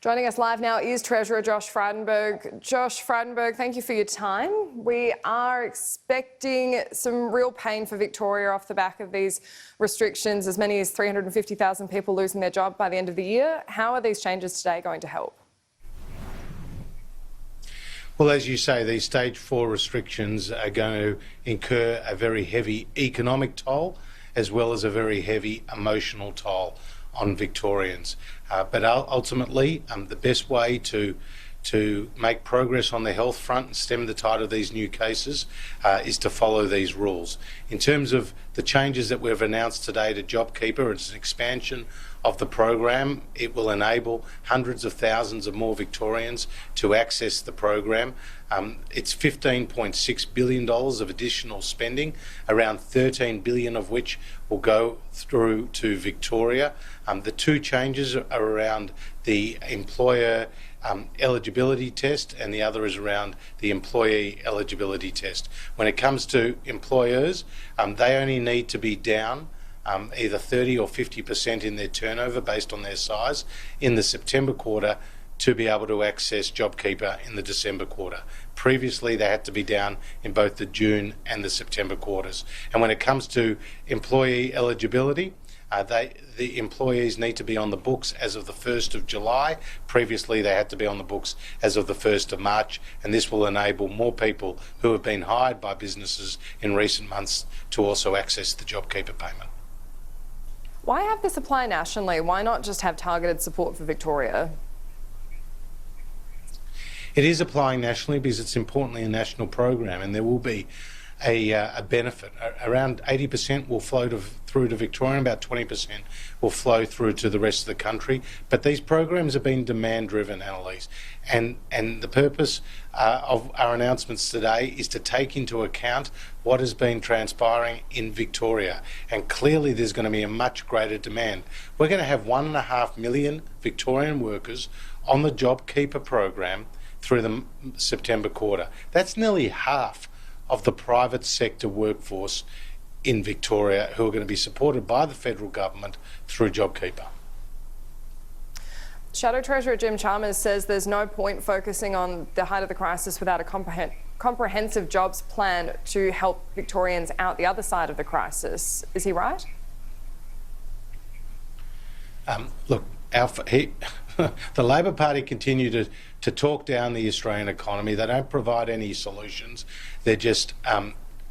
Joining us live now is Treasurer Josh Frydenberg. Josh Frydenberg, thank you for your time. We are expecting some real pain for Victoria off the back of these restrictions, as many as 350,000 people losing their job by the end of the year. How are these changes today going to help? Well, as you say, these stage 4 restrictions are going to incur a very heavy economic toll as well as a very heavy emotional toll on Victorians. But ultimately, the best way to make progress on the health front and stem the tide of these new cases is to follow these rules. In terms of the changes that we've announced today to JobKeeper, it's an expansion of the program. It will enable hundreds of thousands of more Victorians to access the program. It's $15.6 billion of additional spending, around $13 billion of which will go through to Victoria. The two changes are around the employer eligibility test, and the other is around the employee eligibility test. When it comes to employers, they only need to be down either 30 or 50% in their turnover based on their size in the September quarter to be able to access JobKeeper in the December quarter. Previously, they had to be down in both the June and the September quarters. And when it comes to employee eligibility, the employees need to be on the books as of the 1st of July. Previously, they had to be on the books as of the 1st of March, and this will enable more people who have been hired by businesses in recent months to also access the JobKeeper payment. Why have this apply nationally? Why not just have targeted support for Victoria? It is applying nationally because it's importantly a national program, and there will be a benefit. Around 80% will flow through to Victoria, and about 20% will flow through to the rest of the country. But these programs have been demand-driven, Annelise, and the purpose of our announcements today is to take into account what has been transpiring in Victoria, and clearly there's going to be a much greater demand. We're going to have 1.5 million Victorian workers on the JobKeeper program through the September quarter. That's nearly half of the private sector workforce in Victoria who are going to be supported by the federal government through JobKeeper. Shadow Treasurer Jim Chalmers says there's no point focusing on the height of the crisis without a comprehensive jobs plan to help Victorians out the other side of the crisis. Is he right? Look, the Labor Party continue to talk down the Australian economy. They don't provide any solutions. They're just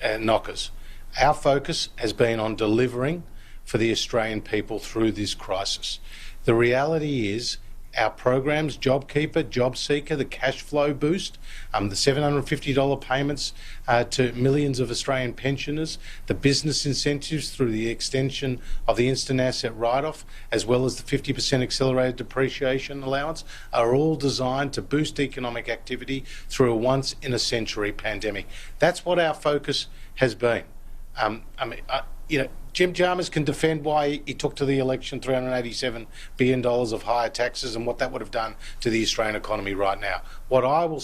knockers. Our focus has been on delivering for the Australian people through this crisis. The reality is our programs, JobKeeper, JobSeeker, the cash flow boost, the $750 payments to millions of Australian pensioners, the business incentives through the extension of the instant asset write-off, as well as the 50% accelerated depreciation allowance, are all designed to boost economic activity through a once-in-a-century pandemic. That's what our focus has been. Jim Chalmers can defend why he took to the election $387 billion of higher taxes and what that would have done to the Australian economy right now. What I will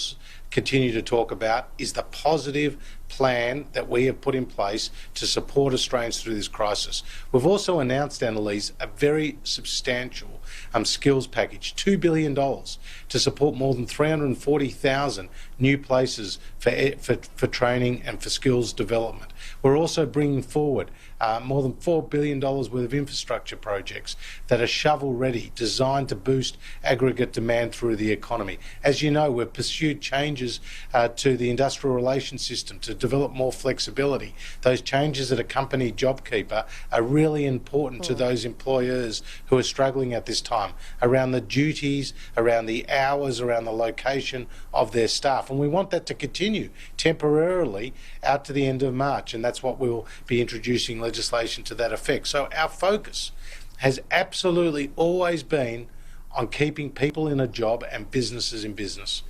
continue to talk about is the positive plan that we have put in place to support Australians through this crisis. We've also announced, Annelise, a very substantial skills package, $2 billion to support more than 340,000 new places for training and for skills development. We're also bringing forward more than $4 billion worth of infrastructure projects that are shovel-ready, designed to boost aggregate demand through the economy. As you know, we've pursued changes to the industrial relations system to develop more flexibility. Those changes that accompany JobKeeper are really important to those employers who are struggling at this time, around the duties, around the hours, around the location of their staff. And we want that to continue temporarily out to the end of March, and that's what we'll be introducing legislation to that effect. So our focus has absolutely always been on keeping people in a job and businesses in business.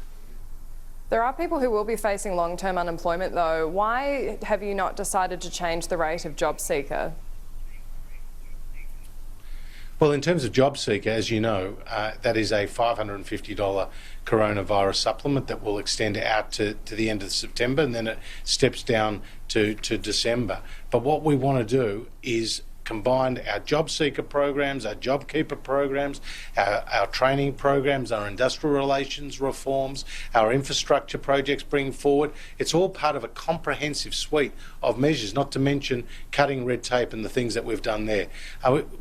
There are people who will be facing long-term unemployment, though. Why have you not decided to change the rate of JobSeeker? Well, in terms of JobSeeker, as you know, that is a $550 coronavirus supplement that will extend out to the end of September, and then it steps down to December. But what we want to do is combined our job seeker programs, our job keeper programs, our training programs, our industrial relations reforms, our infrastructure projects bringing forward. It's all part of a comprehensive suite of measures, not to mention cutting red tape and the things that we've done there.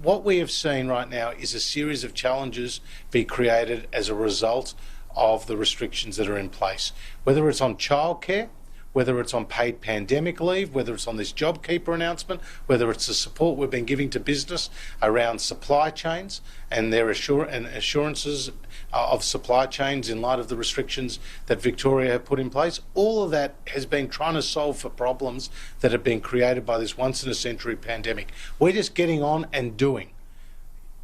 What we have seen right now is a series of challenges be created as a result of the restrictions that are in place, whether it's on childcare, whether it's on paid pandemic leave, whether it's on this JobKeeper announcement, whether it's the support we've been giving to business around supply chains and their assurances of supply chains in light of the restrictions that Victoria have put in place. All of that has been trying to solve for problems that have been created by this once-in-a-century pandemic. We're just getting on and doing.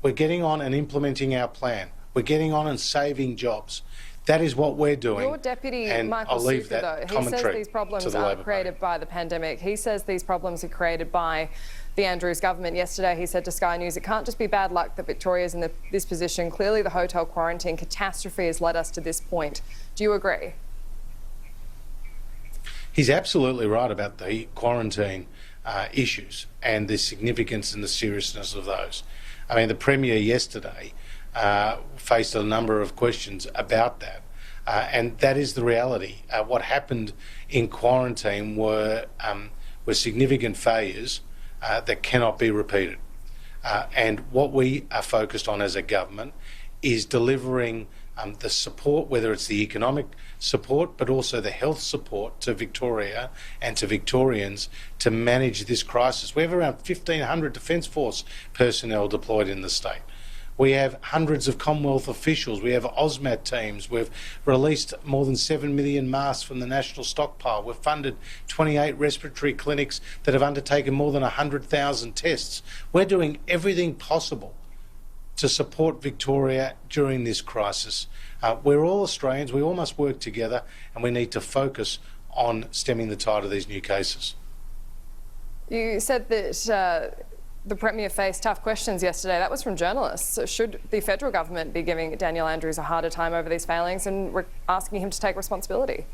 We're getting on and implementing our plan. We're getting on and saving jobs. That is what we're doing. Your deputy, and Michael I'll leave Super, that though, he says these problems aren't created by the pandemic. He says these problems are created by the Andrews government. Yesterday, he said to Sky News, it can't just be bad luck that Victoria's in this position. Clearly, the hotel quarantine catastrophe has led us to this point. Do you agree? He's absolutely right about the quarantine issues and the significance and the seriousness of those. I mean, the Premier yesterday faced a number of questions about that. And that is the reality. What happened in quarantine were significant failures that cannot be repeated. And what we are focused on as a government is delivering the support, whether it's the economic support, but also the health support to Victoria and to Victorians to manage this crisis. We have around 1,500 Defence Force personnel deployed in the state. We have hundreds of Commonwealth officials. We have AUSMAT teams. We've released more than 7 million masks from the national stockpile. We've funded 28 respiratory clinics that have undertaken more than 100,000 tests. We're doing everything possible to support Victoria during this crisis. We're all Australians. We all must work together, and we need to focus on stemming the tide of these new cases. You said that the Premier faced tough questions yesterday. That was from journalists. So should the federal government be giving Daniel Andrews a harder time over these failings and asking him to take responsibility?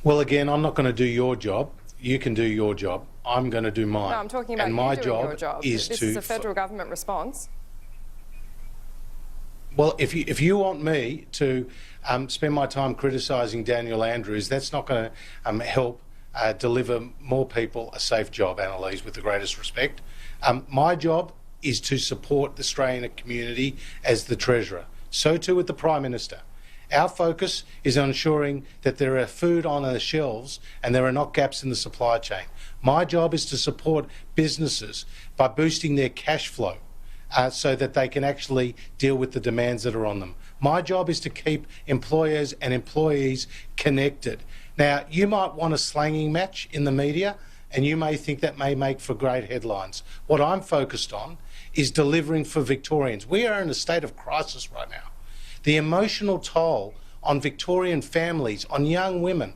Well, again, I'm not going to do your job. You can do your job. I'm going to do mine. No, I'm talking about and you my doing job your job. Is this to is a federal government response. Well, if you want me to spend my time criticising Daniel Andrews, that's not going to help deliver more people a safe job, Annelise, with the greatest respect. My job is to support the Australian community as the Treasurer. So too with the Prime Minister. Our focus is on ensuring that there are food on the shelves and there are not gaps in the supply chain. My job is to support businesses by boosting their cash flow so that they can actually deal with the demands that are on them. My job is to keep employers and employees connected. Now, you might want a slanging match in the media and you may think that may make for great headlines. What I'm focused on is delivering for Victorians. We are in a state of crisis right now. The emotional toll on Victorian families, on young women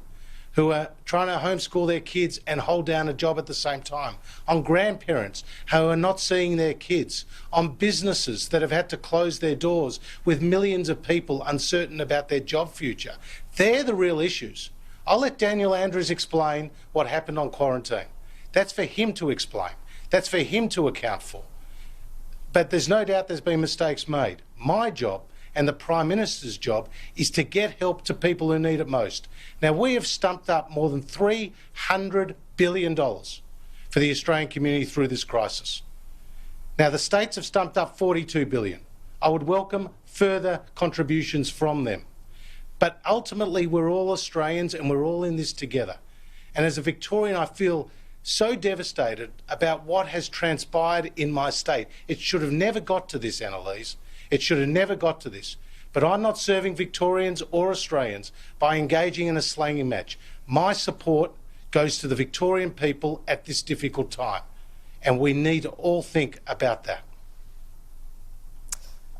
who are trying to homeschool their kids and hold down a job at the same time, on grandparents who are not seeing their kids, on businesses that have had to close their doors with millions of people uncertain about their job future. They're the real issues. I'll let Daniel Andrews explain what happened on quarantine. That's for him to explain. That's for him to account for. But there's no doubt there's been mistakes made. My job and the Prime Minister's job is to get help to people who need it most. Now, we have stumped up more than $300 billion for the Australian community through this crisis. Now, the states have stumped up $42 billion. I would welcome further contributions from them. But ultimately, we're all Australians and we're all in this together. And as a Victorian, I feel so devastated about what has transpired in my state. It should have never got to this, Annelise. It should have never got to this. But I'm not serving Victorians or Australians by engaging in a slanging match. My support goes to the Victorian people at this difficult time. And we need to all think about that.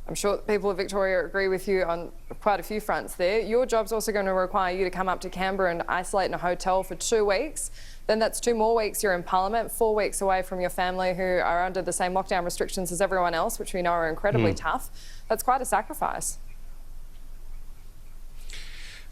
I'm sure people of Victoria agree with you on quite a few fronts there. Your job's also going to require you to come up to Canberra and isolate in a hotel for 2 weeks. Then that's 2 more weeks you're in Parliament, 4 weeks away from your family who are under the same lockdown restrictions as everyone else, which we know are incredibly tough. That's quite a sacrifice.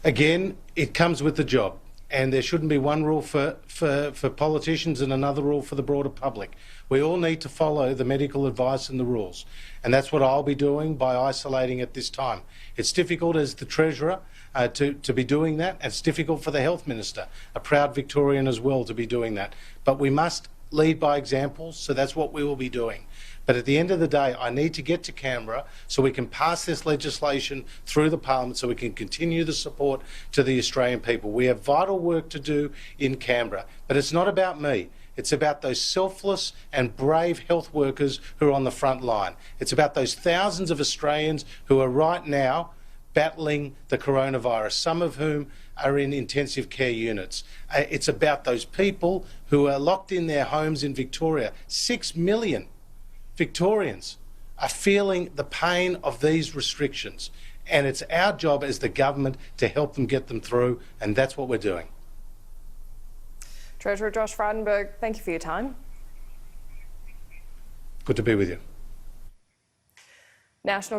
Again, it comes with the job. and there shouldn't be one rule for politicians and another rule for the broader public. We all need to follow the medical advice and the rules, and that's what I'll be doing by isolating at this time. It's difficult as the Treasurer to be doing that. It's difficult for the Health Minister, a proud Victorian as well, to be doing that. But we must lead by example, so that's what we will be doing. But at the end of the day, I need to get to Canberra so we can pass this legislation through the Parliament so we can continue the support to the Australian people. We have vital work to do in Canberra, but it's not about me. It's about those selfless and brave health workers who are on the front line. It's about those thousands of Australians who are right now battling the coronavirus, some of whom are in intensive care units. It's about those people who are locked in their homes in Victoria. 6 million Victorians are feeling the pain of these restrictions, and it's our job as the government to help them get them through, and that's what we're doing. Treasurer Josh Frydenberg, thank you for your time. Good to be with you. National